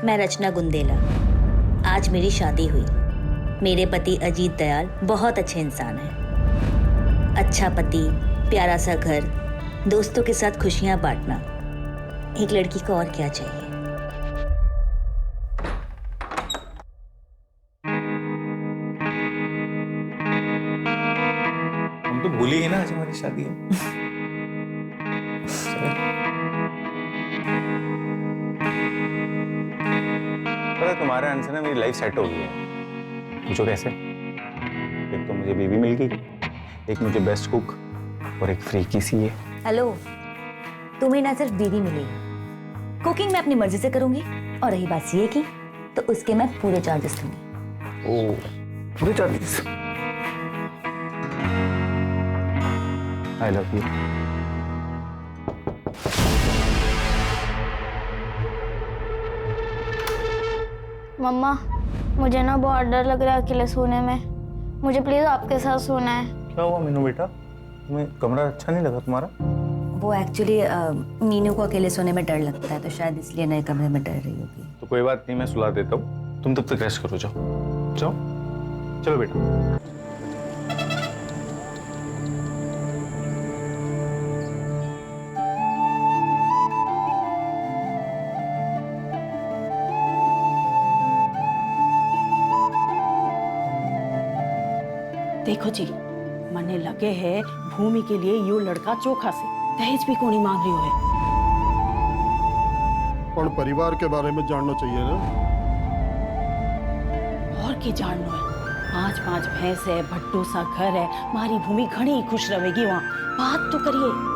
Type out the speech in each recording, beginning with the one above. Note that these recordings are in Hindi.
मैं रचना गुंदेला। आज मेरी शादी हुई। मेरे पति अजीत दयाल बहुत अच्छे इंसान हैं। अच्छा पति, प्यारा सा घर, दोस्तों के साथ खुशियां बांटना, एक लड़की को और क्या चाहिए। हम तो भूल ही गए ना आज हमारी शादी है। पता है, तुम्हारे आने से ना मेरी लाइफ सेट हो गई है। पूछो कैसे? एक तो मुझे बीवी मिल गई, एक मुझे बेस्ट कुक और एक फ्री की सी है। हेलो, तुम्हें ना सिर्फ बीवी मिलेगी, कुकिंग मैं अपनी मर्जी से करूंगी, और रही बात सीए की तो उसके मैं पूरे चार्जेस लूंगी। ओ, पूरे चार्जेस? I love you. मम्मा, मुझे ना बहुत डर लग रहा है अकेले सोने में। मुझे प्लीज आपके साथ सोना है। क्या हुआ मीनू बेटा, तुम्हें कमरा अच्छा नहीं लगा तुम्हारा? वो एक्चुअली मीनू को अकेले सोने में डर लगता है, तो शायद इसलिए नए कमरे में डर रही होगी। तो कोई बात नहीं, मैं सुला देता हूँ, तुम तब तक रेस्ट करो। जाओ जाओ, चलो बेटा। देखो जी, मने लगे है भूमि के लिए यो लड़का चोखा से दहेज भी कोनी मांग रही है। पर परिवार के बारे में जानना चाहिए ना। और की जानना है? 5-5 भैंस है, भट्टू सा घर है, मारी भूमि घनी खुश रहेगी वहाँ। बात तो करिए।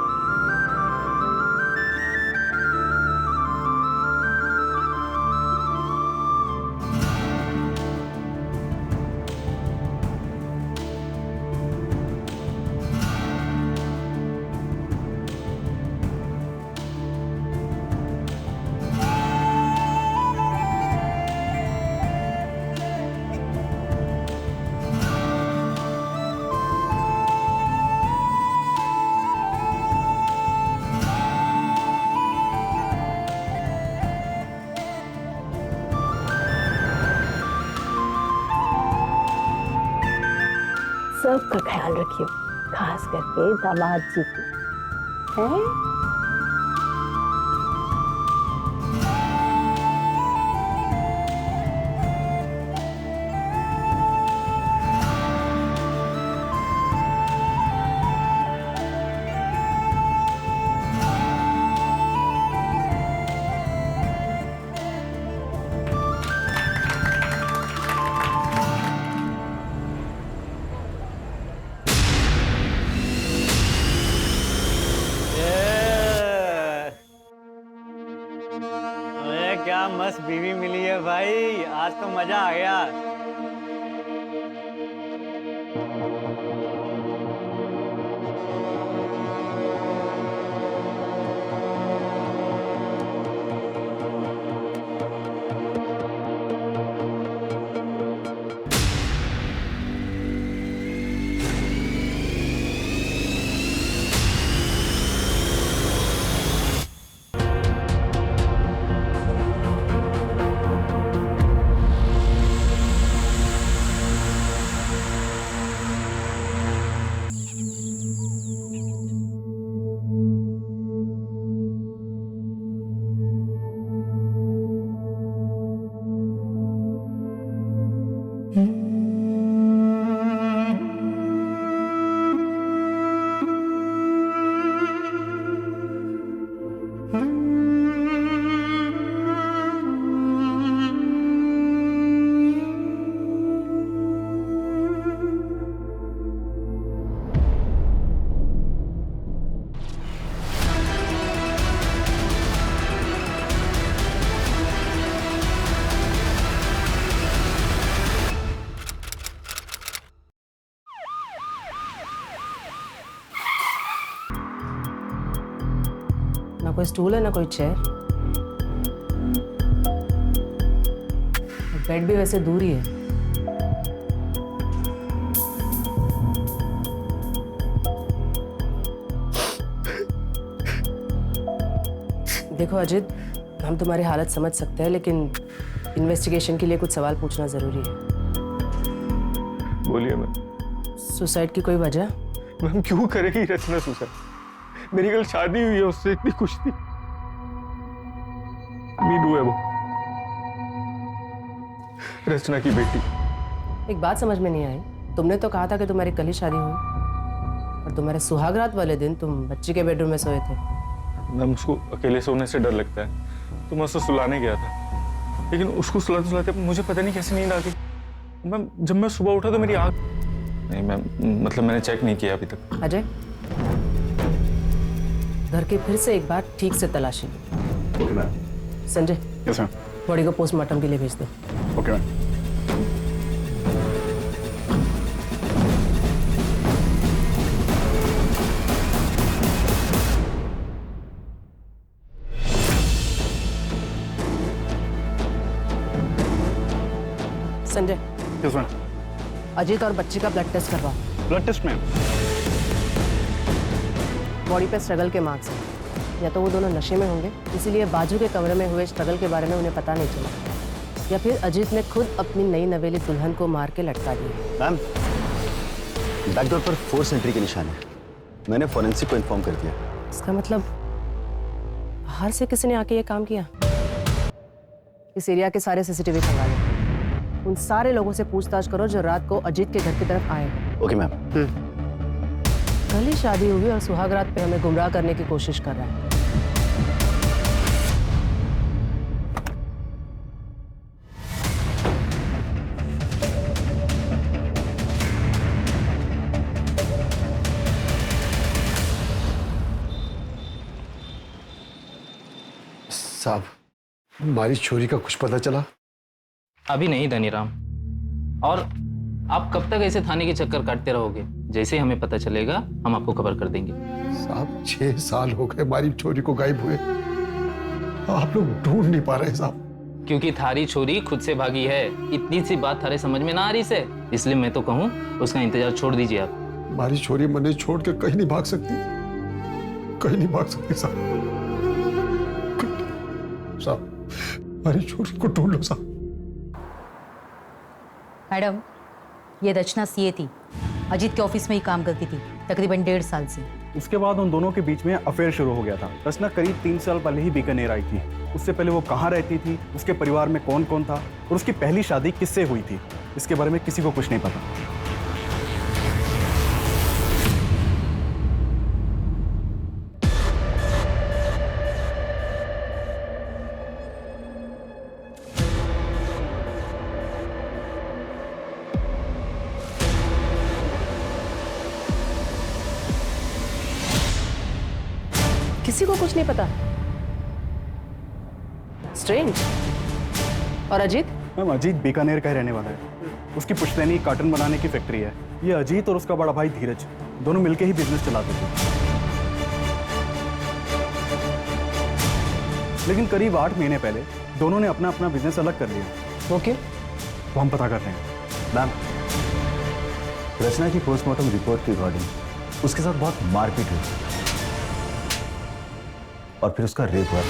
सबका ख्याल रखियो, खास करके दामाद जी की। हैं? क्या मस्त बीवी मिली है भाई, आज तो मजा आ गया। ना कोई स्टूल है ना कोई चेयर। बेड भी वैसे दूर ही है। देखो अजित, हम तुम्हारी हालत समझ सकते हैं, लेकिन इन्वेस्टिगेशन के लिए कुछ सवाल पूछना जरूरी है। बोलिए मैम। सुसाइड की कोई वजह? मैम क्यों करेगी रचना सुसाइड? मेरी कल शादी हुई है उससे, इतनी खुश थी। नीडू है वो, रचना की बेटी। एक बात समझ में नहीं आई, तुमने तो कहा था कि तुम्हारी कल ही शादी हुई, और तुम्हारे सुहागरात वाले दिन तुम बच्ची के बेडरूम में सोए थे। मैम उसको अकेले सोने से डर लगता है, तो मैं उसको सुलाने गया था, लेकिन उसको सुलाते सुलाते मुझे पता नहीं कैसे नींद आ गई। मैम जब मैं सुबह उठा तो मेरी आँख नहीं मैम, मतलब मैंने चेक नहीं किया अभी तक। अजय, घर के फिर से एक बार ठीक से तलाशी लो। Sanjay, yes ma'am. बॉडी को पोस्टमार्टम के लिए भेज दो। Okay ma'am. Sanjay, yes ma'am. Ajit और बच्ची का ब्लड टेस्ट करवाओ। Blood test ma'am. बॉडी पे स्ट्रगल के मार्क्स हैं, या तो वो दोनों नशे में होंगे, इसीलिए बाजू के कमरे में हुए स्ट्रगल के बारे में उन्हें पता नहीं चला, या फिर अजीत ने खुद अपनी नई नवेली दुल्हन को मार के लटका दिया। मैम, बैकडोर पर फोर्स एंट्री के निशान है। मैंने फॉरेंसिक को इन्फॉर्म कर दिया। इसका मतलब बाहर से किसी ने आके ये काम किया। इस एरिया के सारे सीसीटीवी खंगाल लो, उन सारे लोगों से पूछताछ करो जो रात को अजीत के घर की तरफ आए। Okay ma'am. कल ही शादी हुई और सुहागरात पे हमें गुमराह करने की कोशिश कर रहा है। साहब, हमारी चोरी का कुछ पता चला? अभी नहीं धनीराम, और आप कब तक ऐसे थाने के चक्कर काटते रहोगे? जैसे ही हमें पता चलेगा हम आपको खबर कर देंगे। साहब 6 साल हो गए हमारी चोरी को गायब हुए, आप लोग ढूंढ नहीं पा रहे साहब। क्योंकि थारी छोरी खुद से भागी है। इतनी सी बात थारे समझ में ना आ रही से, इसलिए मैं तो कहूँ उसका इंतजार छोड़ दीजिए आप। हमारी छोरी मने छोड़ के कहीं नहीं भाग सकती, कहीं नहीं भाग सकती साहब। साहब हमारी छोरी को ढूंढ लो साहब। मैडम, ये रचना सीए थी, अजीत के ऑफिस में ही काम करती थी तकरीबन 1.5 साल से। उसके बाद उन दोनों के बीच में अफेयर शुरू हो गया था। रचना करीब 3 साल पहले ही बीकानेर आई थी। उससे पहले वो कहाँ रहती थी, उसके परिवार में कौन कौन था, और उसकी पहली शादी किससे हुई थी, इसके बारे में किसी को कुछ नहीं पता। किसी को कुछ नहीं पता। स्ट्रेंज। और अजीत? मैम अजीत बीकानेर का ही रहने वाला है। उसकी पुश्तैनी कार्टन बनाने की फैक्ट्री है। ये अजीत और उसका बड़ा भाई धीरज दोनों मिलकर ही बिजनेस चलाते थे, लेकिन करीब 8 महीने पहले दोनों ने अपना अपना बिजनेस अलग कर लिया। वो क्यों? वो हम पता कर रहे हैं। मैम, रचना की पोस्टमार्टम रिपोर्ट के अकॉर्डिंग उसके साथ बहुत मारपीट हुई और फिर उसका रेप हुआ।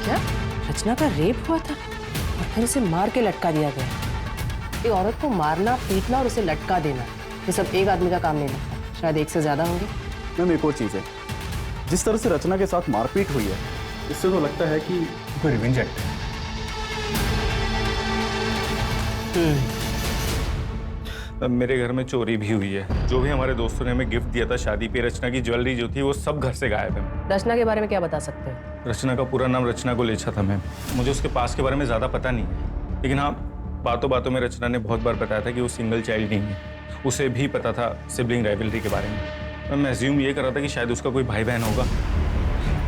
क्या? रचना का रेप हुआ था और फिर उसे मार के लटका दिया गया? एक औरत को मारना, पीटना और उसे लटका देना, ये सब एक आदमी का काम नहीं लगता, शायद एक से ज्यादा होंगे। मैम एक और चीज़ है, जिस तरह से रचना के साथ मारपीट हुई है, इससे तो लगता है कि कोई रिवेंज एक्ट है। अब मेरे घर में चोरी भी हुई है। जो भी हमारे दोस्तों ने हमें गिफ्ट दिया था शादी पे, रचना की ज्वेलरी जो थी वो सब घर से गायब है। रचना के बारे में क्या बता सकते हैं? रचना का पूरा नाम रचना गोलेछा था मैम। मुझे उसके पास के बारे में ज़्यादा पता नहीं है, लेकिन हाँ बातों बातों में रचना ने बहुत बार बताया था कि वो सिंगल चाइल्ड नहीं है। उसे भी पता था सिबलिंग राइवलरी के बारे में। मैं एज्यूम ये कर रहा था कि शायद उसका कोई भाई बहन होगा,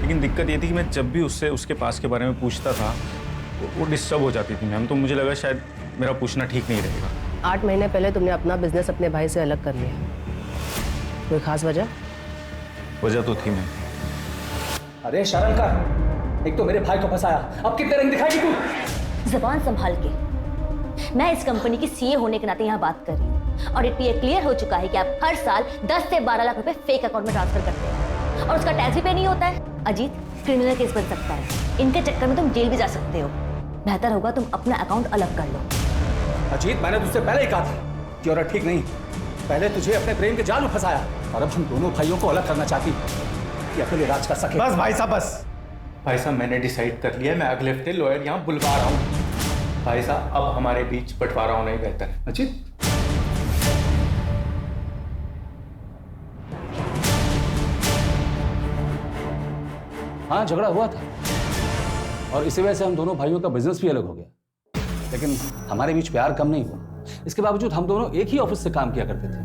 लेकिन दिक्कत ये थी कि मैं जब भी उससे उसके पास के बारे में पूछता था वो डिस्टर्ब हो जाती थी मैम। तो मुझे लगा शायद मेरा पूछना ठीक नहीं रहेगा। 8 महीने पहले तुमने अपना बिजनेस अपने भाई से अलग कर लिया, कोई खास वजह? वजह तो थी मैम। अरे शर्म कर, एक तो मेरे भाई को फंसाया, अब कितने रंग दिखाएगी तू? जबान संभाल के। मैं इस कंपनी की सीए होने के नाते यहाँ बात कर रही हूँ, और ये क्लियर हो चुका है कि आप हर साल 10 से 12 लाख रुपए फेक अकाउंट में ट्रांसफर करते हैं और उसका टैक्स भी पे नहीं होता है। अजीत, क्रिमिनल केस बन सकता है। इनके चक्कर में तुम जेल भी जा सकते हो। बेहतर होगा तुम अपना अकाउंट अलग कर लो। अजीत, मैंने तुझसे पहले ही कहा था कि औरत ठीक नहीं। पहले तुझे अपने प्रेम के जाल में फंसाया और अब हम दोनों भाइयों को अलग करना चाहती कि अकेले राज कर सके। बस भाई साहब, बस। भाई साहब, मैंने डिसाइड कर लिया, मैं अगले हफ्ते लॉयर यहाँ बुलवा रहा हूँ। भाई साहब, अब हमारे बीच बंटवारा होना ही बेहतर है। अजीत, हाँ, झगड़ा हुआ था और इसी वजह से हम दोनों भाइयों का बिजनेस भी अलग हो गया, लेकिन हमारे बीच प्यार कम नहीं हुआ। इसके बावजूद हम दोनों एक ही ऑफिस से काम किया करते थे।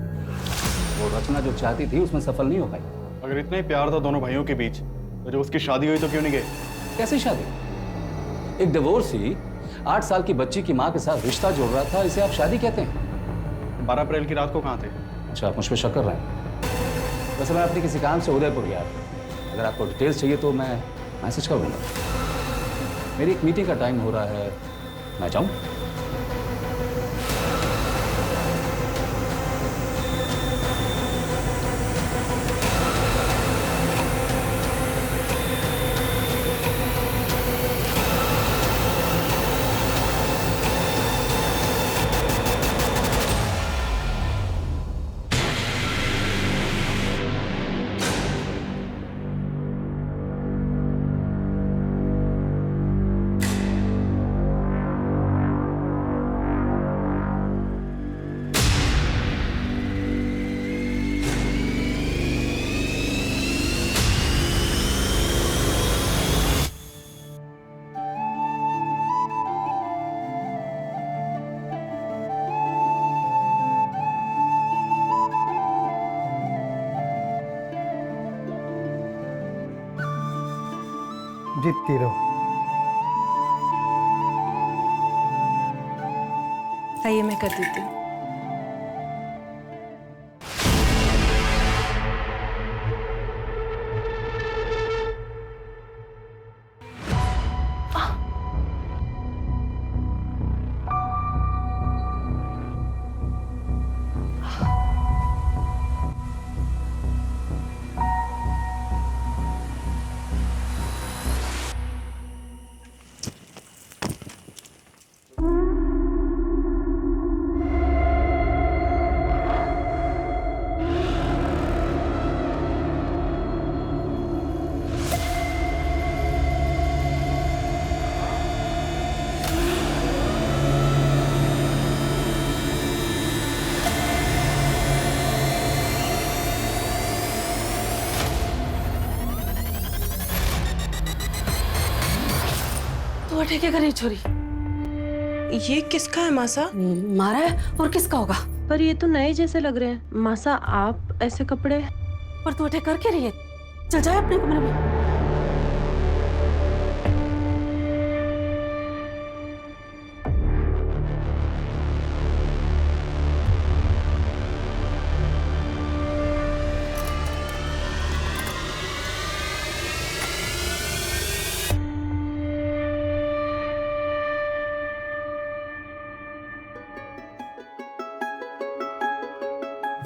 वो रचना जो चाहती थी उसमें सफल नहीं हो पाई। अगर इतना ही प्यार था दोनों भाइयों के बीच, तो जब उसकी शादी हुई तो क्यों नहीं गए? कैसी शादी? एक डिवोर्सी 8 साल की बच्ची की माँ के साथ रिश्ता जोड़ रहा था, इसे आप शादी कहते हैं? 12 अप्रैल की रात को कहाँ थे? अच्छा, आप मुझ पर शक कर रहे हैं? वैसे मैं अपने किसी काम से उदयपुर गया था। अगर आपको डिटेल्स चाहिए तो मैं मैसेज कर दूंगा। मेरी एक मीटिंग का टाइम हो रहा है, मैं जाऊं? जीतती रहो। आइए, मैं कर देती हूँ। तो अटैक कर रही छोरी। ये किसका है मासा? मारा है और किसका होगा? पर ये तो नए जैसे लग रहे हैं। मासा, आप ऐसे कपड़े? पर तू अटैक करके रही है। चल जाए अपने कमरे में।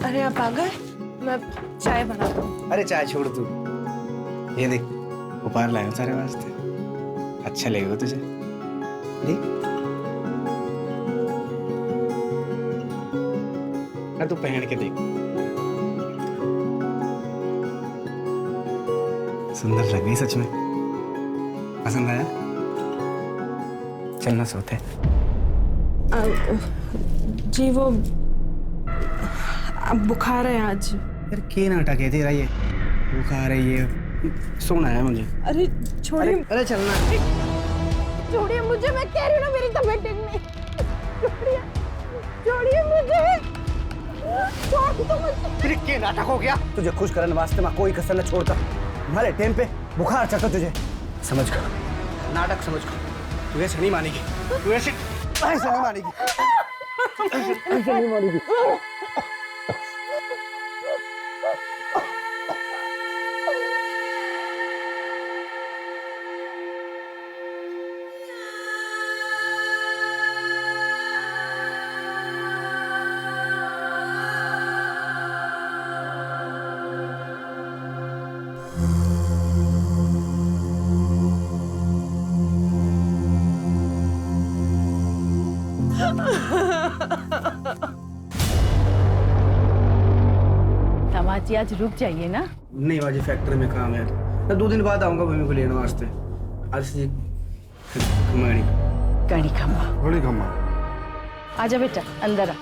अरे आप आ गए, मैं चाय बना दूँ। अरे चाय छोड़ तू, ये देख उपहार लाया हूं सारे वास्ते, अच्छा लगेगा तुझे। देख तू पहन के देख, सुंदर लग रही सच में। पसंद आया? चलना सोते। जी वो अब बुखार है आज। यार के नाटक है तेरा ये, बुखार है ये, सोना है मुझे। अरे छोड़िए। अरे चलना। छोड़िए मुझे, मैं कह रही हूँ ना मेरी तबीयत ठीक नहीं। छोड़िए, छोड़िए मुझे। छोड़ दो मुझे। फिर के नाटक हो गया? तुझे खुश करने वास्ते मैं कोई कसर न छोड़ता। तुम्हारे टाइम पे बुखार चढ़ता तुझे, समझ कर नाटक समझ कर। तू ऐसे नहीं मानेगी, तू ऐसे नहीं मानेगी, ऐसे नहीं मानेगी। दामाद जी आज रुक जाइए ना। नहीं बाजी, फैक्ट्री में काम है, मैं 2 दिन बाद आऊंगा भूमि को लेने वास्ते। आज से कमाड़ी कड़ी खम्मा, बड़ी खम्मा। आजा बेटा अंदर आ।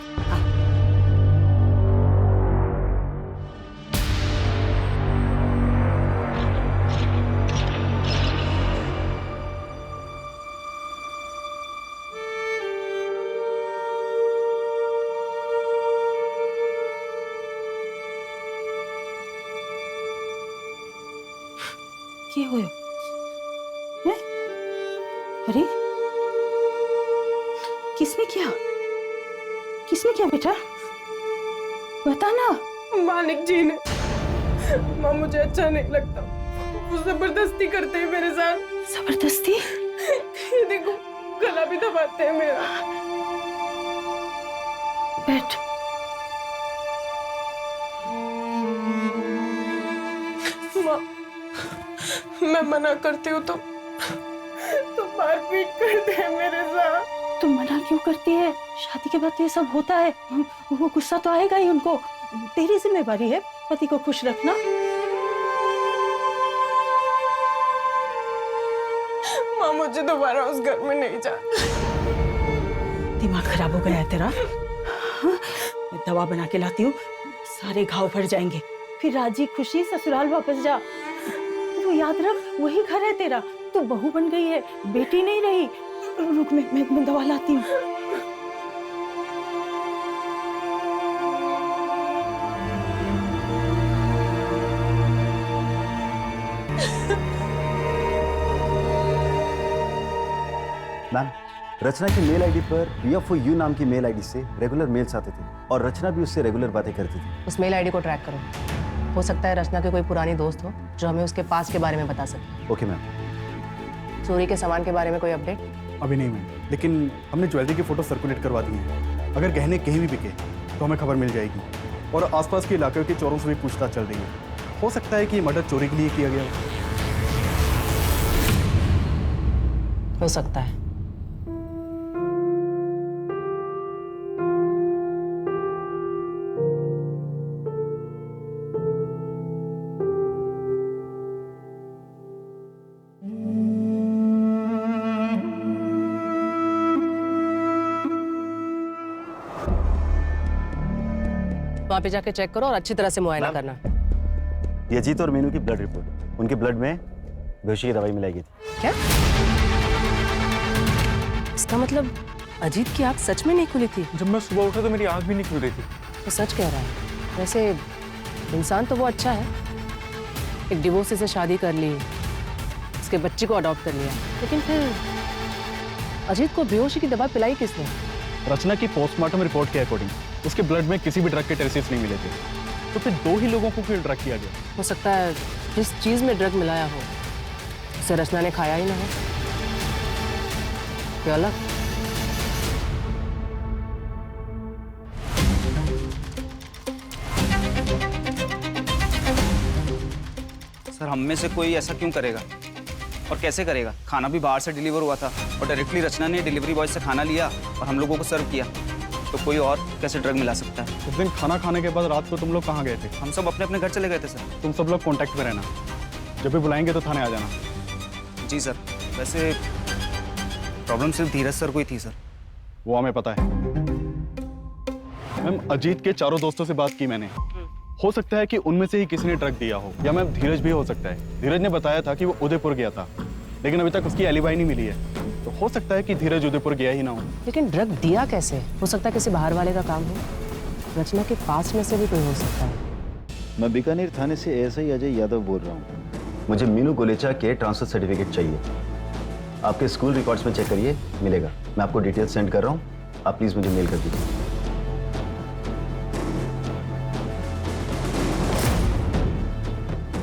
क्या हुआ? हैं? अरे किसने किया? किसने किया बेटा? बता ना। मालिक जी ने। माँ मुझे अच्छा नहीं लगता, वो जबरदस्ती करते हैं मेरे साथ। जबरदस्ती? ये देखो गला भी दबाते हैं मेरा। बैठ। माँ मैं मना करती हूँ तो मारपीट करते हैं मेरे साथ। तुम मना क्यों करती है? शादी के बाद तो ये सब होता है, वो गुस्सा तो आएगा ही उनको। तेरी जिम्मेवारी है पति को खुश रखना। माँ मुझे दोबारा उस घर में नहीं जाना। दिमाग खराब हो गया है तेरा? हाँ? मैं दवा बना के लाती हूँ, सारे घाव भर जाएंगे, फिर राजी खुशी ससुराल वापस जा। तो याद रख वही घर है तेरा, तू बहू बन गई है, बेटी नहीं रही। रुक मैं दवा लाती हूँ। मैम, रचना की मेल आईडी पर PFOU नाम की मेल आईडी से रेगुलर मेल्स आते थे और रचना भी उससे रेगुलर बातें करती थी। उस मेल आईडी को ट्रैक करो, हो सकता है रचना के कोई पुरानी दोस्त हो जो हमें उसके पास के बारे में बता सके। Okay ma'am. चोरी के सामान के बारे में कोई अपडेट? अभी नहीं मैम, लेकिन हमने ज्वेलरी की फोटो सर्कुलेट करवा दी है। अगर गहने कहीं भी बिके तो हमें खबर मिल जाएगी। और आसपास के इलाके के चोरों से भी पूछताछ चल रही है। हो सकता है कि मर्डर चोरी के लिए किया गया हो सकता है। वहां पे जाके चेक करो और अच्छी तरह से मुआयना करना। ये अजीत और मीनू की ब्लड रिपोर्ट, उनके ब्लड में बेहोशी की दवाई मिलाई गई थी। क्या? इसका मतलब अजीत की आंख सच में नहीं खुली थी? जब मैं सुबह उठा तो मेरी आंख भी नहीं खुल रही थी। वो सच कह रहा है। वैसे इंसान तो वो अच्छा है, एक डिवोर्सी से शादी कर ली, उसके बच्चे को अडॉप्ट कर लिया, लेकिन फिर अजीत को बेहोशी की दवा पिलाई किसने? रचना की पोस्टमार्टम रिपोर्ट के अकॉर्डिंग उसके ब्लड में किसी भी ड्रग के ट्रेसेस नहीं मिले थे, तो फिर 2 ही लोगों को क्यों ड्रग किया गया? हो सकता है जिस चीज में ड्रग मिलाया हो उसे रचना ने खाया ही ना हो। क्या अलग? सर हम में से कोई ऐसा क्यों करेगा और कैसे करेगा? खाना भी बाहर से डिलीवर हुआ था और डायरेक्टली रचना ने डिलीवरी बॉय से खाना लिया और हम लोगों को सर्व किया, तो कोई और कैसे ड्रग मिला सकता है? उस दिन खाना खाने के बाद रात को तुम लोग कहाँ गए थे? हम सब अपने अपने घर चले गए थे सर। तुम सब लोग कांटेक्ट में रहना, जब भी बुलाएंगे तो थाने आ जाना। जी सर। वैसे प्रॉब्लम सिर्फ धीरज सर को ही थी सर। वो हमें पता है मैम। अजीत के चारों दोस्तों से बात की मैंने, हो सकता है कि उनमें से ही किसी ने ड्रग दिया हो, या मैम धीरज भी हो सकता है। धीरज ने बताया था कि वो उदयपुर गया था, लेकिन अभी तक उसकी एलिबाई नहीं मिली है, तो हो सकता है कि धीरज उदयपुर गया ही ना हो। लेकिन ड्रग दिया कैसे? हो सकता है किसी बाहर वाले का काम हो, रचना के पास में से भी कोई हो सकता है। मैं बीकानेर थाने से ASI अजय यादव बोल रहा हूँ। मुझे मीनू गोलेचा के ट्रांसफर सर्टिफिकेट चाहिए। आपके स्कूल रिकॉर्ड्स में चेक करिए, मिलेगा। मैं आपको डिटेल्स सेंड कर रहा हूँ, आप प्लीज मुझे मेल कर दीजिए।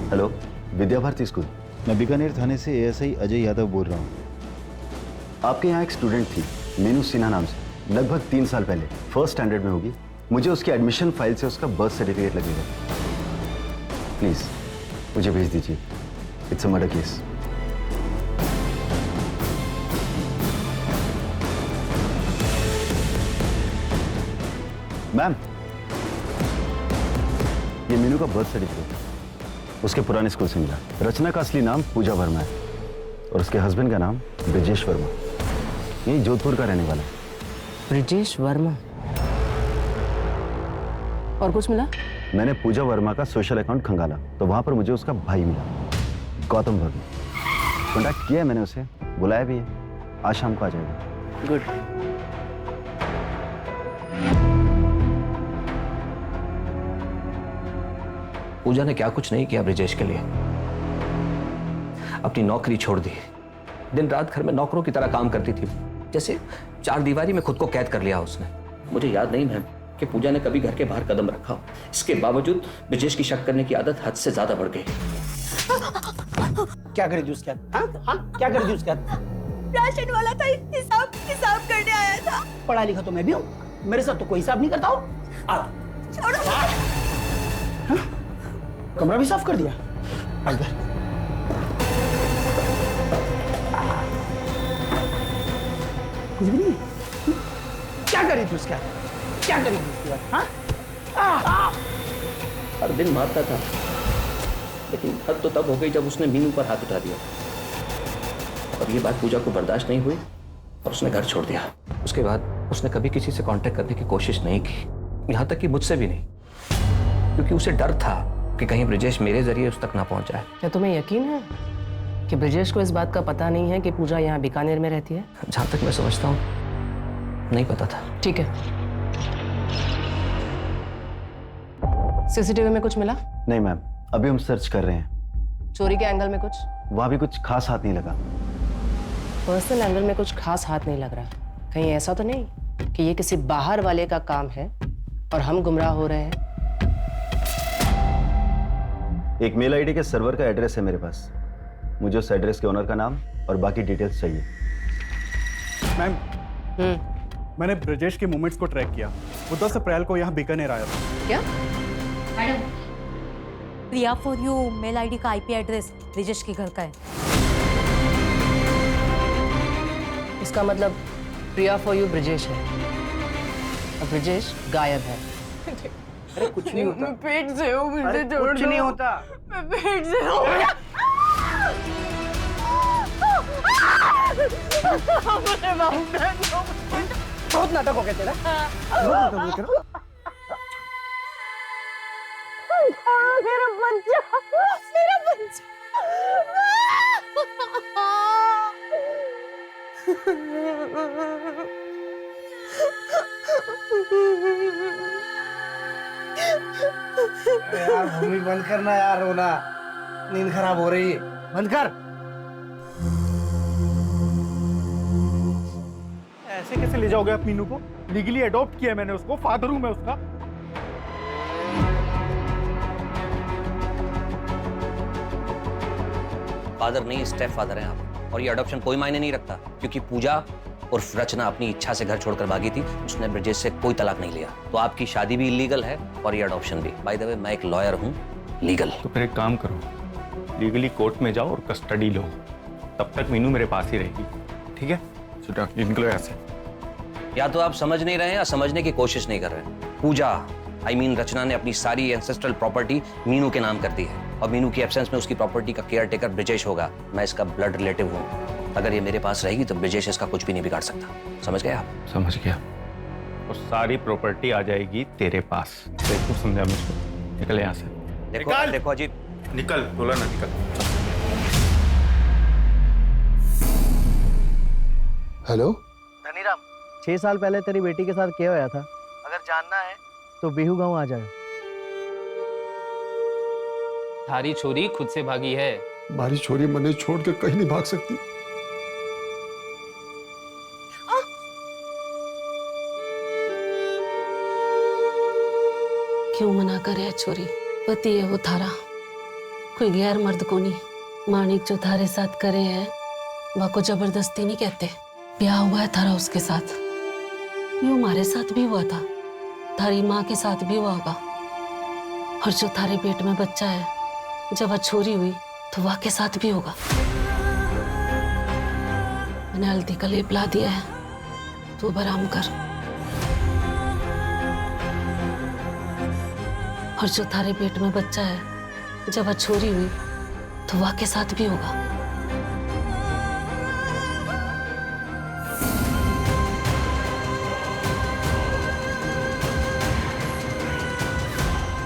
Hello, Vidya Bharati school. मैं बीकानेर थाने से ASI अजय यादव बोल रहा हूँ। आपके यहाँ एक स्टूडेंट थी मीनू सिन्हा नाम से, लगभग 3 साल पहले, 1st स्टैंडर्ड में होगी। मुझे उसकी एडमिशन फाइल से उसका बर्थ सर्टिफिकेट लगेगा। प्लीज मुझे भेज दीजिए। It's a murder case. Ma'am, ये मीनू का बर्थ सर्टिफिकेट उसके पुराने स्कूल से मिला। रचना का असली नाम पूजा वर्मा है और उसके हस्बैंड का नाम ब्रिजेश वर्मा, यही जोधपुर का रहने वाला है। ब्रिजेश वर्मा। और कुछ मिला? मैंने पूजा वर्मा का सोशल अकाउंट खंगाला तो वहां पर मुझे उसका भाई मिला, गौतम वर्मा। कॉन्टैक्ट किया है मैंने उसे, बुलाया भी है, आज शाम को आ जाएगा। गुड। पूजा ने क्या कुछ नहीं किया ब्रिजेश के लिए। अपनी नौकरी छोड़ दी, दिन रात घर में नौकरों की तरह काम करती थी, जैसे चार दीवारी में खुद को कैद कर लिया उसने। मुझे याद नहीं मैम कि पूजा ने कभी घर के बाहर कदम रखा हो। इसके बावजूद ब्रिजेश की शक करने की आदत हद से ज्यादा बढ़ गई। क्या करी थी उसके हाथ? हाँ? क्या करी थी उसके हाथ? राशन वाला था, हिसाब करने आया था। पढ़ा लिखा तो मैं भी हूँ, मेरे साथ तो कोई हिसाब नहीं करता हो। छोड़ो। कमरा भी साफ कर दिया। इधर कुछ भी नहीं है। क्या करी थी उसके हाथ? क्या करी थी उसके हाथ? हाँ? हर दिन मारता था, लेकिन हद तो तब हो गई जब उसने मीनू पर हाथ उठा दिया। और ये बात पूजा को बर्दाश्त नहीं हुई और उसने घर छोड़ दिया। उसके बाद उसने कभी किसी से कांटेक्ट करने की कोशिश नहीं की, यहाँ तक कि मुझसे भी नहीं, क्योंकि उसे डर था कि कहीं ब्रिजेश मेरे जरिए उस तक ना पहुंच जाए। क्या तुम्हें यकीन है कि ब्रिजेश को इस बात का पता नहीं है कि पूजा यहाँ बीकानेर में रहती है? जहां तक मैं समझता हूँ नहीं पता था। ठीक है। सीसीटीवी में कुछ मिला? नहीं मैम, अभी हम सर्च कर रहे हैं। चोरी के एंगल में कुछ? वहां भी कुछ खास हाथ नहीं लगा। पर्सनल एंगल में कुछ खास हाथ नहीं लग रहा। कहीं ऐसा तो नहीं कि ये किसी बाहर वाले का काम है और हम गुमराह हो रहे हैं? एक मेल आईडी के सर्वर का एड्रेस है मेरे पास, मुझे उस एड्रेस के ओनर का नाम और बाकी डिटेल्स चाहिए। मैम, मैंने ब्रिजेश के मूवमेंट्स को ट्रैक किया। वो 10 अप्रैल को यहाँ बीकानेर आया था। क्या? Madam, Priya for you mail ID का आईपी एड्रेस ब्रिजेश के घर का है। इसका मतलब प्रिया फॉर यू ब्रिजेश है और ब्रिजेश गायब है। अरे कुछ नहीं होता। मैं पेट से हूँ, मुझे छोड़ दो। कुछ नहीं होता। मैं पेट से हूँ। बहुत नाटक हो गया तेरा। मेरा बच्चा, मेरा बच्चा। यार भूमि बंद करना यार, रोना, नींद खराब हो रही है, बंद कर। ऐसे कैसे ले जाओगे आप मीनू को? लीगली अडॉप्ट किया है मैंने उसको, फादर हूं मैं उसका। फादर नहीं, स्टेप फादर हैं आप। और ये अडॉप्शन कोई मायने नहीं रखता, क्योंकि पूजा और रचना अपनी इच्छा से घर छोड़कर भागी थी। उसने ब्रिजेश से कोई तलाक नहीं लिया, तो आपकी शादी भी इलीगल है और ये अडॉप्शन भी। बाय द वे, मैं एक लॉयर हूँ, लीगल। तो फिर एक काम करो, लीगली कोर्ट में जाओ और कस्टडी लो, तब तक मीनू मेरे पास ही रहेगी, ठीक है? छुटा निकलो यहाँ से। या तो आप समझ नहीं रहे हैं या समझने की कोशिश नहीं कर रहे हैं। पूजा रचना ने अपनी सारी एंसेस्ट्रल प्रॉपर्टी मीनू के नाम कर दी है और मीनू की एब्सेंस में उसकी प्रॉपर्टी का केयर टेकर ब्रिजेश होगा। मैं इसका ब्लड रिलेटिव हूँ। अगर ये मेरे पास रहेगी तो ब्रिजेश इसका कुछ भी नहीं बिगाड़ सकता। समझ गए आप? समझ गया। और सारी प्रॉपर्टी आ जाएगी तेरे पास। देखो, समझा मुझको। निकल यहाँ से। देखो अजीत, निकल, बोला ना निकल। हेलो धनीराम, 6 साल पहले तेरी बेटी के साथ क्या होया था? अगर जानना है तो बिहू गांव आ जाए। थारी छोरी खुद से भागी है। हमारी छोरी मने छोड़ के कहीं नहीं भाग सकती। क्यों मना करे छोरी? पति है वो थारा, कोई गैर मर्द को नहीं। मानिक जो थारे साथ करे है वह को जबरदस्ती नहीं कहते। ब्याह हुआ है थारा उसके साथ, यूं हमारे साथ भी हुआ था, थारी माँ के साथ भी हुआ होगा। और जो थारे पेट में बच्चा है, जब वह छोरी हुई तो वह के साथ भी होगा। मैंने हल्दी का लेप ला दिया है, तू आराम कर। और जो थारे पेट में बच्चा है जब वह छोरी हुई तो वाह के साथ भी होगा।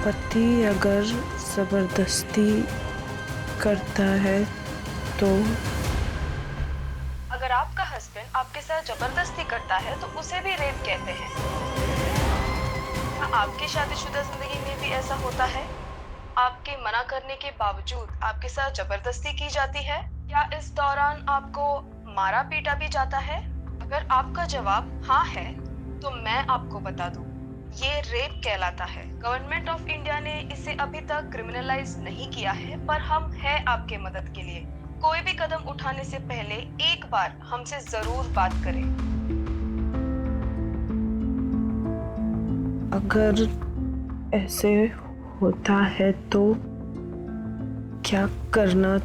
पति अगर जबरदस्ती करता है तो अगर आपका हस्बैंड आपके साथ जबरदस्ती करता है तो उसे भी रेप कहते हैं। क्या आपकी शादीशुदा जिंदगी में भी ऐसा होता है? आपके मना करने के बावजूद आपके साथ जबरदस्ती की जाती है? क्या इस दौरान आपको मारा पीटा भी जाता है? अगर आपका जवाब हाँ है तो मैं आपको बता दूं, ये रेप कहलाता है। गवर्नमेंट ऑफ इंडिया ने इसे अभी तक क्रिमिनलाइज नहीं किया है, पर हम हैं आपके मदद के लिए। कोई भी कदम उठाने से पहले एक बार हमसे जरूर बात करें। अगर ऐसे होता है तो क्या करना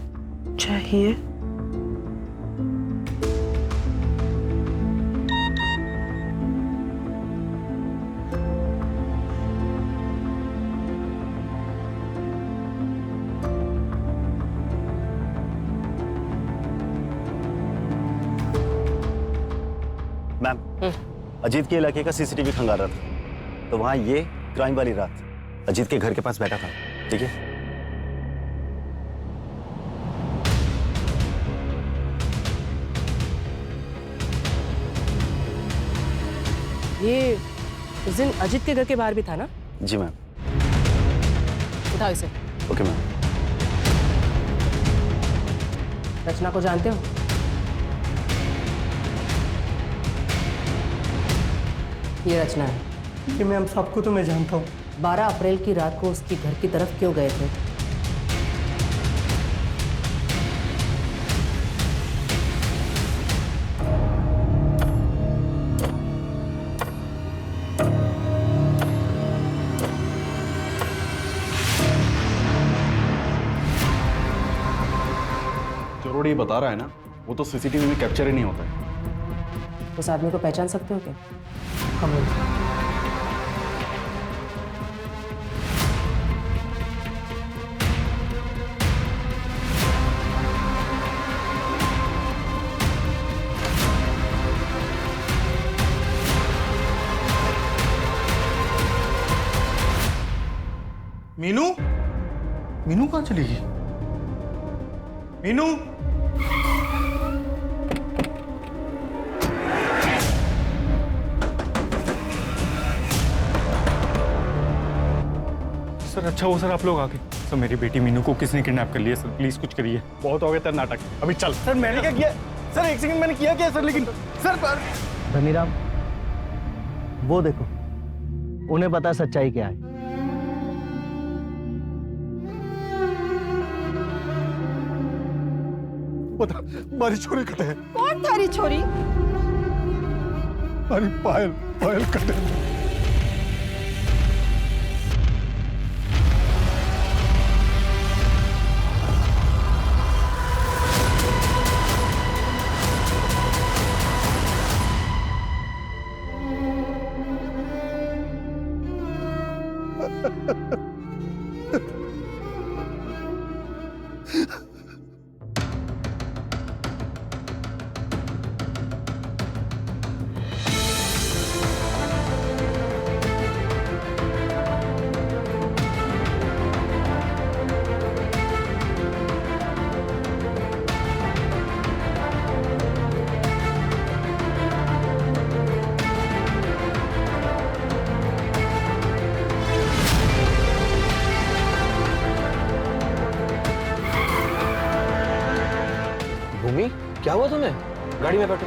चाहिए? मैम, अजीत के इलाके का सीसीटीवी खंगाल रहा था, तो वहां ये क्राइम वाली रात अजीत के घर के पास बैठा था। ठीक है, ये उस दिन अजीत के घर के बाहर भी था ना? जी मैम। उठाओ इसे। Okay ma'am. रचना को जानते हो? ये रचना है। कि मैम सबको तो मैं जानता हूँ। 12 अप्रैल की रात को उसकी घर की तरफ क्यों गए थे? चोरोड़ी ये बता रहा है ना, वो तो सीसीटीवी में कैप्चर ही नहीं होता है। उस आदमी को पहचान सकते हो क्या? मीनू, मीनू कहाँ चली गई? मीनू, सर अच्छा हो सर आप लोग आ गए। सर मेरी बेटी मीनू को किसने किडनैप कर लिया? सर प्लीज कुछ करिए। बहुत हो गया तेरा नाटक, अभी चल। सर मैंने क्या किया? सर एक सेकंड, मैंने किया क्या सर? लेकिन सर धनीराम, वो देखो, उन्हें पता सच्चाई क्या है। पता हमारी छोरी कटे है। कौन थारी छोरी? अरे पायल, पायल कटे। भूमि, क्या हुआ तुम्हें? गाड़ी में बैठो।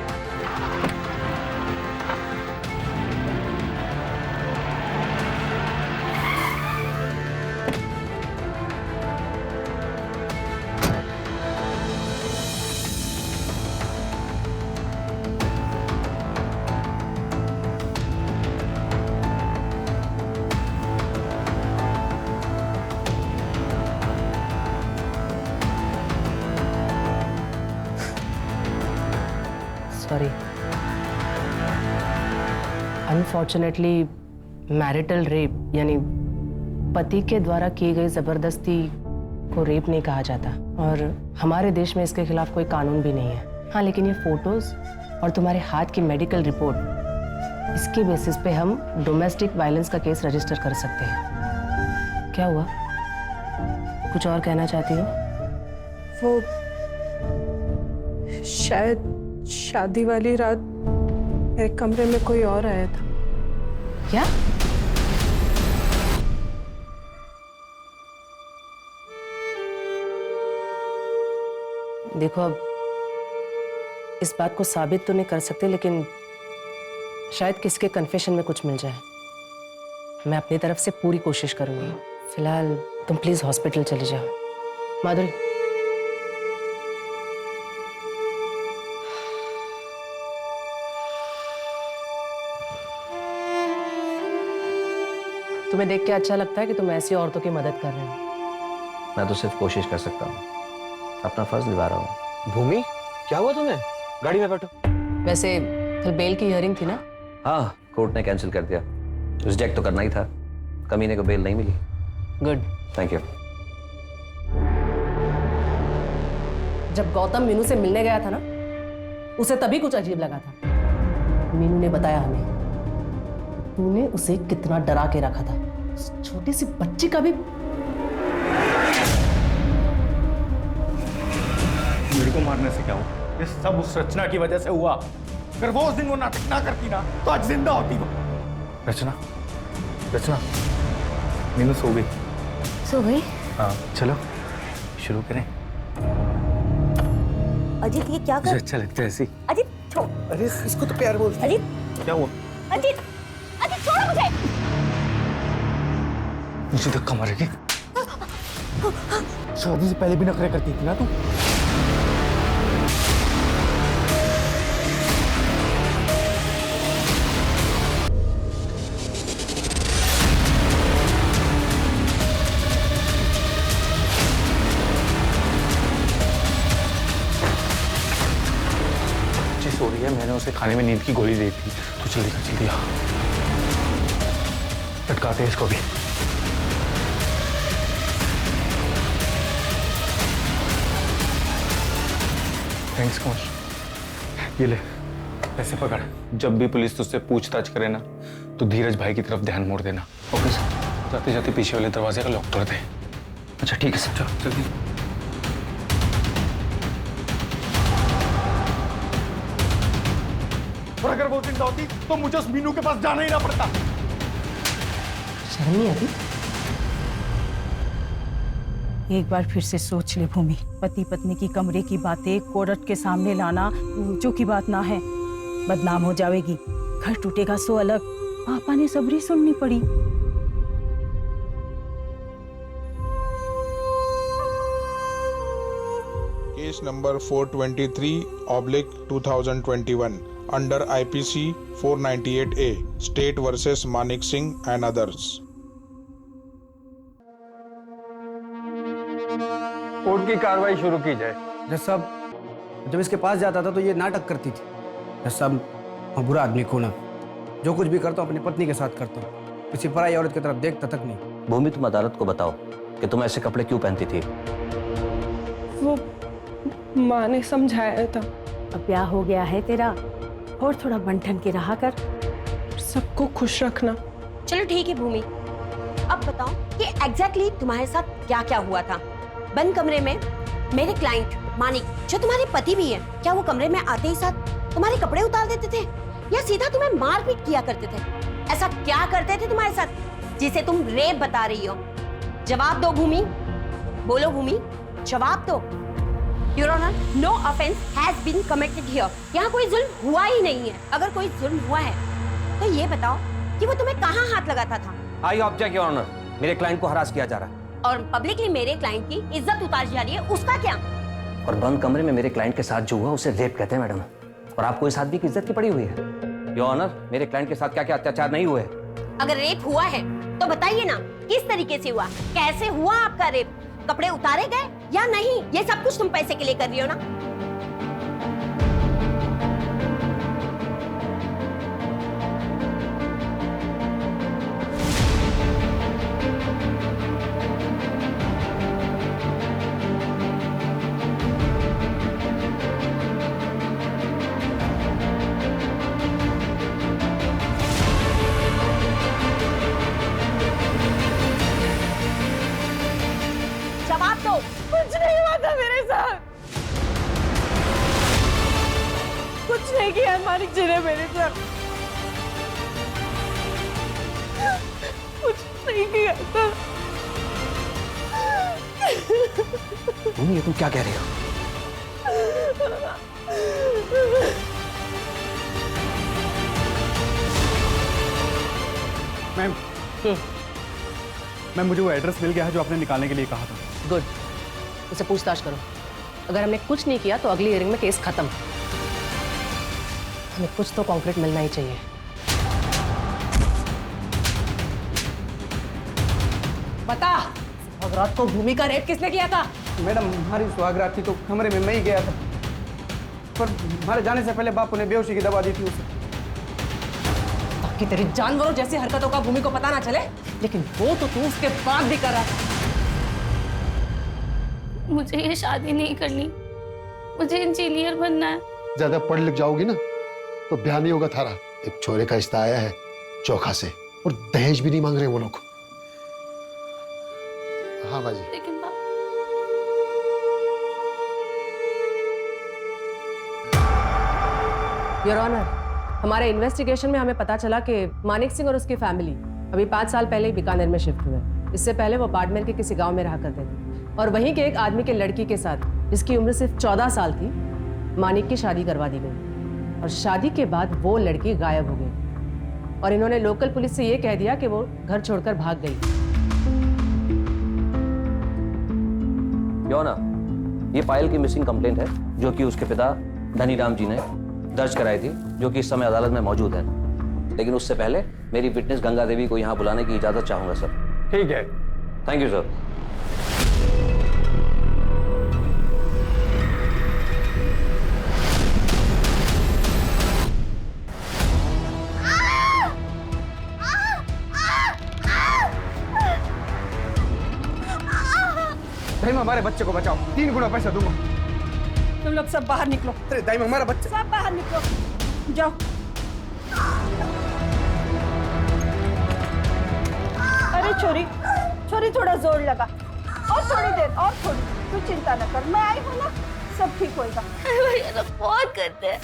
सॉरी, अनफॉर्चुनेटली मैरिटल रेप यानी पति के द्वारा की गई जबरदस्ती को रेप नहीं कहा जाता और हमारे देश में इसके खिलाफ कोई कानून भी नहीं है। हाँ, लेकिन ये फोटोज और तुम्हारे हाथ की मेडिकल रिपोर्ट, इसके बेसिस पे हम डोमेस्टिक वायलेंस का केस रजिस्टर कर सकते हैं। क्या हुआ, कुछ और कहना चाहती हो? वो शायद शादी वाली रात मेरे कमरे में कोई और आया था। क्या? देखो, अब इस बात को साबित तो नहीं कर सकते, लेकिन शायद किसके कन्फेशन में कुछ मिल जाए। मैं अपनी तरफ से पूरी कोशिश करूंगी। फिलहाल तुम प्लीज हॉस्पिटल चले जाओ। माधुरी, तुम्हें देख के अच्छा लगता है कि तुम ऐसी औरतों की मदद कर रहे हो? मैं तो सिर्फ कोशिश कर सकता हूँ, अपना फर्ज निभा रहा हूँ। भूमि, क्या हुआ तुम्हें? गाड़ी में बैठो। वैसे कल बेल की हियरिंग थी ना? हाँ, कोर्ट ने कैंसिल कर दिया। रिजेक्ट तो करना ही था, कमीने को बेल नहीं मिली। Good, thank you. जब गौतम मीनू से मिलने गया था ना, उसे तभी कुछ अजीब लगा था। मीनू ने बताया हमें तूने उसे कितना डरा के रखा था। उस छोटी सी बच्ची का भी। मेरे को मारने से क्या हुआ? ये सब उस रचना की वजह से हुआ। अगर वो उस दिन वो नाटक ना करती ना तो आज जिंदा होती वो। रचना, रचना, मीनू सो गई। सो गई? हाँ, चलो शुरू करें। अजीत, ये क्या कर? मुझे अच्छा लगता है ऐसी। अजीत छोड़। अरे इसको तो प्यार बोल। अजीत, क्या हुआ? अजीत, अजीत छोड़ो मुझे। मुझे धक्का मारेगी? शादी से पहले भी नखरे करती थी ना तू। सो रही है, मैंने उसे खाने में नींद की गोली दी थी। तो जल्दी कर, जल्दी आ। लटकाते हैं इसको भी। थैंक्स कुमार, ये ले पैसे पकड़। जब भी पुलिस तुझसे पूछताछ करे ना तो धीरज भाई की तरफ ध्यान मोड़ देना। Okay sir. जाते जाते पीछे वाले दरवाजे का लॉक तोड़ दे। अच्छा ठीक है सर। जल्दी। और अगर वो जिंदा होती तो मुझे उस मीनू के पास जाना ही ना पड़ता। शर्म नहीं आती? एक बार फिर से सोच ले भूमि, पति पत्नी की कमरे की बातें कोर्ट के सामने लाना जो की बात ना है। बदनाम हो जाएगी, घर टूटेगा सो अलग। पापा ने सबरी सुननी पड़ी। Case number 423/2021 under IPC 498A State versus Manik Singh and others. Court की कार्रवाई शुरू की जाए। जज साहब, जब इसके पास जाता था तो ये नाटक करती थी। जज साहब, मैं बुरा आदमी खूना, जो कुछ भी करता हूँ अपनी पत्नी के साथ करता हूँ, किसी पराई औरत की तरफ देखता तक नहीं। भूमि, तुम अदालत को बताओ कि तुम ऐसे कपड़े क्यों पहनती थी? वो माँ ने समझाया था। अब ब्याह हो गया है तेरा, और थोड़ा बंठन के रहा कर। सबको खुश रखना। चलो ठीक है भूमि, अब बताओ कि एग्जैक्टली तुम्हारे साथ क्या क्या हुआ था। बंद कमरे में मेरे क्लाइंट मानिक, जो तुम्हारे पति भी है, क्या वो कमरे में आते ही साथ तुम्हारे कपड़े उतार देते थे या सीधा तुम्हें मारपीट किया करते थे? ऐसा क्या करते थे तुम्हारे साथ जिसे तुम रेप बता रही हो? जवाब दो भूमि, बोलो भूमि, जवाब दो। Your Honor, no offense has been committed here. यहाँ कोई जुल्म हुआ ही नहीं है। अगर कोई जुल्म हुआ है तो ये बताओ कि वो तुम्हें कहाँ हाथ लगाता था? आई ऑब्जेक्ट योर ऑनर, मेरे क्लाइंट को हरास किया जा रहा है। और पब्लिकली मेरे क्लाइंट की इज्जत उतारी जा रही है, उसका क्या? और बंद कमरे में मेरे क्लाइंट के साथ जो हुआ उसे रेप कहते हैं मैडम। और आपको इस आदमी की इज्जत की पड़ी हुई है। योर ऑनर, मेरे क्लाइंट के साथ क्या क्या अत्याचार नहीं हुए? अगर रेप हुआ है तो बताइए ना, किस तरीके से हुआ, कैसे हुआ आपका रेप? कपड़े उतारे गए या नहीं? ये सब कुछ तुम पैसे के लिए कर रही हो ना? जवाब दो। कुछ नहीं हुआ था मेरे साथ, कुछ नहीं किया मानिक जी ने मेरे साथ, कुछ नहीं किया था। भूमि, ये तुम क्या कह रही हो? मैम मैम, मुझे वो एड्रेस मिल गया है जो आपने निकालने के लिए कहा था। गुड, उसे पूछताछ करो। अगर हमने कुछ नहीं किया तो अगली हियरिंग में केस खत्म। हमें कुछ तो कॉन्क्रीट मिलना ही चाहिए। बता, रात को भूमि का रेप किसने किया था? मैडम, हमारी सुहागरात थी तो कमरे में मैं ही गया था, पर हमारे जाने से पहले बापू ने बेहोशी की दवा दी थी उसे। कि तेरी जानवरों जैसी हरकतों का भूमि को पता ना चले, लेकिन वो तो तू उसके बाद भी कर रहा है। मुझे ये शादी नहीं करनी, मुझे इंजीनियर बनना है। ज्यादा पढ़ लिख जाओगी ना तो ब्याह नहीं होगा थारा। एक छोरे का रिश्ता आया है चोखा से, और दहेज भी नहीं मांग रहे वो लोग। हाँ बाजी। लेकिन योर ऑनर, हमारे इन्वेस्टिगेशन में हमें पता चला कि मानिक सिंह और उसकी फैमिली अभी 5 साल पहले ही बीकानेर में शिफ्ट हुए। इससे पहले वो बाड़मेर के किसी गांव में रहा करते थे और वहीं के एक आदमी के लड़की के साथ, जिसकी उम्र सिर्फ 14 साल थी, मानिक की शादी करवा दी गई। और शादी के बाद वो लड़की गायब हो गई और इन्होंने लोकल पुलिस से ये कह दिया कि वो घर छोड़कर भाग गई। योना, ये पायल की मिसिंग कंप्लेंट है जो कि उसके पिता धनीराम जी ने दर्ज कराई थी, जो कि इस समय अदालत में मौजूद है। लेकिन उससे पहले मेरी विटनेस गंगा देवी को यहाँ बुलाने की इजाजत चाहूंगा सर। ठीक है। Thank you sir. दाइमा, हमारे बच्चे को बचाओ, 3 गुना पैसा दूंगा। तुम लोग सब बाहर निकलो। अरे दाइमा, हमारा बच्चा। सब बाहर निकलो, जाओ। अरे छोरी, छोरी थोड़ा जोर लगा, और थोड़ी देर, और थोड़ी। तू चिंता न कर, मैं आई हूँ ना, सब ठीक होएगा। ये लोग बहुत करते हैं।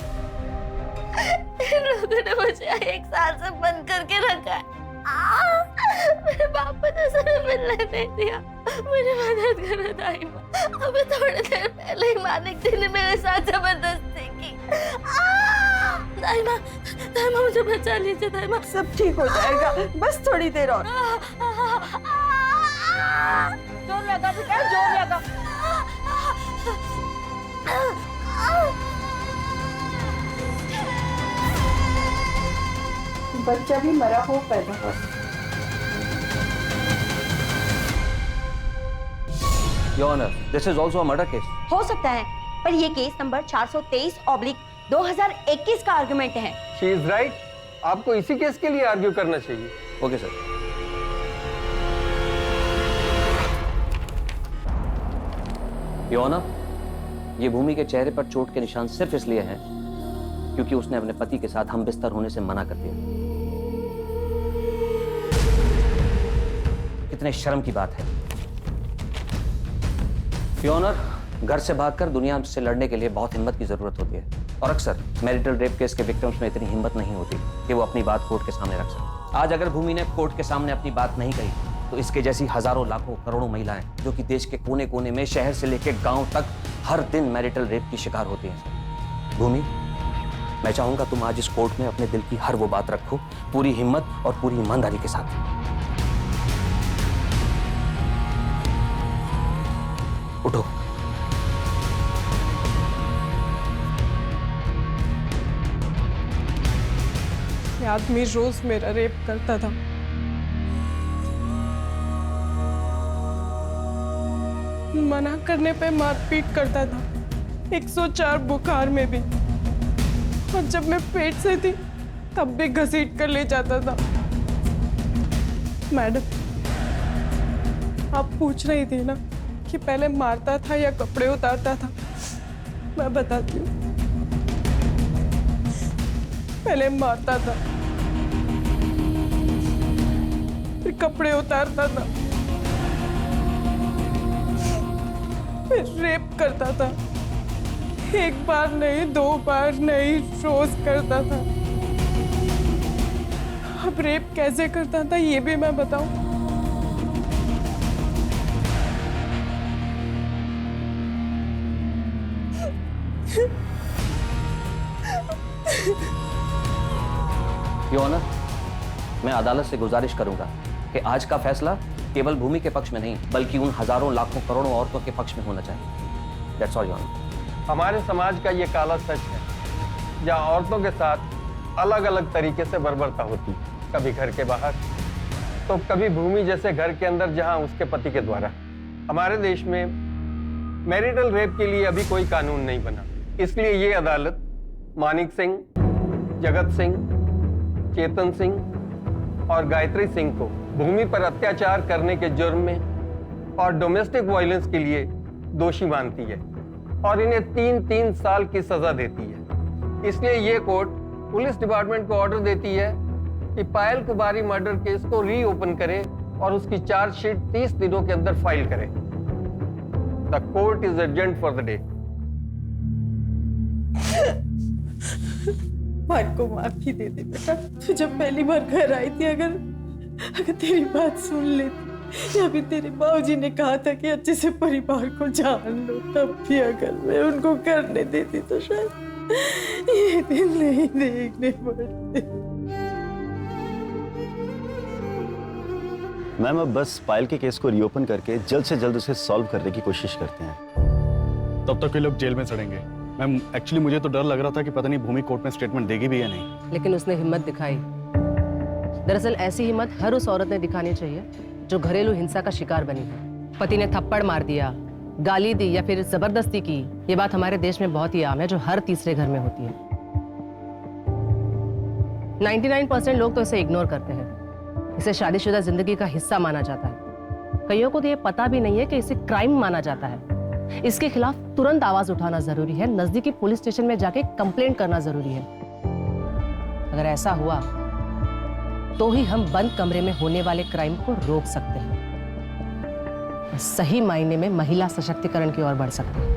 इन लोगों ने मुझे 1 साल से बंद करके रखा है। मेरे पापा ने मुझे मिलने नहीं दिया। मुझे मदद करो दाइमा। अभी थोड़ी देर पहले ही मानिक जी ने मेरे साथ जबरदस्ती की। दाइमा, दाइमा मुझे बचा लीजिए दाइमा। सब ठीक हो जाएगा, बस थोड़ी देर और। जोर लगा बेटा, जोर लगा। बच्चा भी मरा हो पैदा हो। Your honour, this is also a murder case. हो सकता है, पर ये केस नंबर 423/2021 का आर्गुमेंट है। She is right. आपको इसी केस के लिए आर्ग्यू करना चाहिए। Okay sir. योर ऑनर, ये भूमि के चेहरे पर चोट के निशान सिर्फ इसलिए हैं क्योंकि उसने अपने पति के साथ हम बिस्तर होने से मना कर दिया। कितने शर्म की बात है। योर ऑनर, घर से भागकर दुनिया से लड़ने के लिए बहुत हिम्मत की जरूरत होती है, और अक्सर मैरिटल रेप केस के विक्टिम्स में इतनी हिम्मत नहीं होती कि वो अपनी बात कोर्ट के सामने रख सकें। आज अगर भूमि ने कोर्ट के सामने अपनी बात नहीं कही तो इसके जैसी हजारों लाखों करोड़ों महिलाएं जो कि देश के कोने कोने में, शहर से लेकर गांव तक हर दिन मैरिटल रेप की शिकार होती हैं। भूमि, मैं चाहूंगा तुम आज इस कोर्ट में अपने दिल की हर वो बात रखो, पूरी हिम्मत और पूरी ईमानदारी के साथ। उठो। ये आदमी रोज मेरा रेप करता था। मना करने पे मारपीट करता था, 104 बुखार में भी, और जब मैं पेट से थी तब भी घसीट कर ले जाता था। मैडम, आप पूछ रही थी ना कि पहले मारता था या कपड़े उतारता था। मैं बताती हूँ, पहले मारता था, फिर कपड़े उतारता था, फिर रेप करता था। एक बार नहीं, 2 बार नहीं, रोज करता था। अब रेप कैसे करता था ये भी मैं बताऊं? योर ऑनर, मैं अदालत से गुजारिश करूंगा कि आज का फैसला केवल भूमि के पक्ष में नहीं बल्कि उन हजारों लाखों करोड़ों औरतों के पक्ष में होना चाहिए। That's all your honour. हमारे समाज का ये काला सच है, जहाँ औरतों के साथ अलग अलग तरीके से बर्बरता होती है, कभी घर के बाहर तो कभी भूमि जैसे घर के अंदर जहाँ उसके पति के द्वारा। हमारे देश में मैरिटल रेप के लिए अभी कोई कानून नहीं बना, इसलिए ये अदालत मानिक सिंह, जगत सिंह, चेतन सिंह और गायत्री सिंह को भूमि पर अत्याचार करने के जुर्म में और डोमेस्टिक वायलेंस के लिए दोषी मानती है और इन्हें 3-3 साल की सजा देती है। इसलिए ये कोर्ट पुलिस डिपार्टमेंट को ऑर्डर देती है कि पायल कुमारी मर्डर केस को रीओपन करे और उसकी चार्जशीट 30 दिनों के अंदर फाइल करे। The court is adjourned for the day. मान को माफी दे दे बेटा। तू जब पहली बार घर आई थी, अगर तेरी बात सुन लेती या फिर तेरे बाबूजी ने कहा था कि अच्छे से परिवार को जान लो, तब भी अगर मैं उनको करने देती तो शायद ये दिन नहीं देखने पड़ते। मैम अब बस पायल के केस को रीओपन करके जल्द से जल्द उसे सॉल्व करने की कोशिश करते हैं। तब तक ये लोग जेल में सड़ेंगे। मैम एक्चुअली मुझे तो डर लग रहा था कि पता नहीं भूमि कोर्ट में स्टेटमेंट देगी भी या नहीं। लेकिन उसने हिम्मत दिखाई। दरअसल ऐसी हिम्मत हर उस औरत ने दिखानी चाहिए जो घरेलू हिंसा का शिकार बनी है। पति ने थप्पड़ मार दिया, गाली दी या फिर जबरदस्ती की, ये बात हमारे देश में बहुत ही आम है, जो हर तीसरे घर में होती है। 99% लोग तो इसे इग्नोर करते हैं। इसे शादीशुदा जिंदगी का हिस्सा माना जाता है। कईयों को तो ये पता भी नहीं है कि इसे क्राइम माना जाता है। इसके खिलाफ तुरंत आवाज उठाना जरूरी है, नजदीकी पुलिस स्टेशन में जाके कंप्लेंट करना जरूरी है। अगर ऐसा हुआ तो ही हम बंद कमरे में होने वाले क्राइम को रोक सकते हैं, सही मायने में महिला सशक्तिकरण की ओर बढ़ सकते हैं।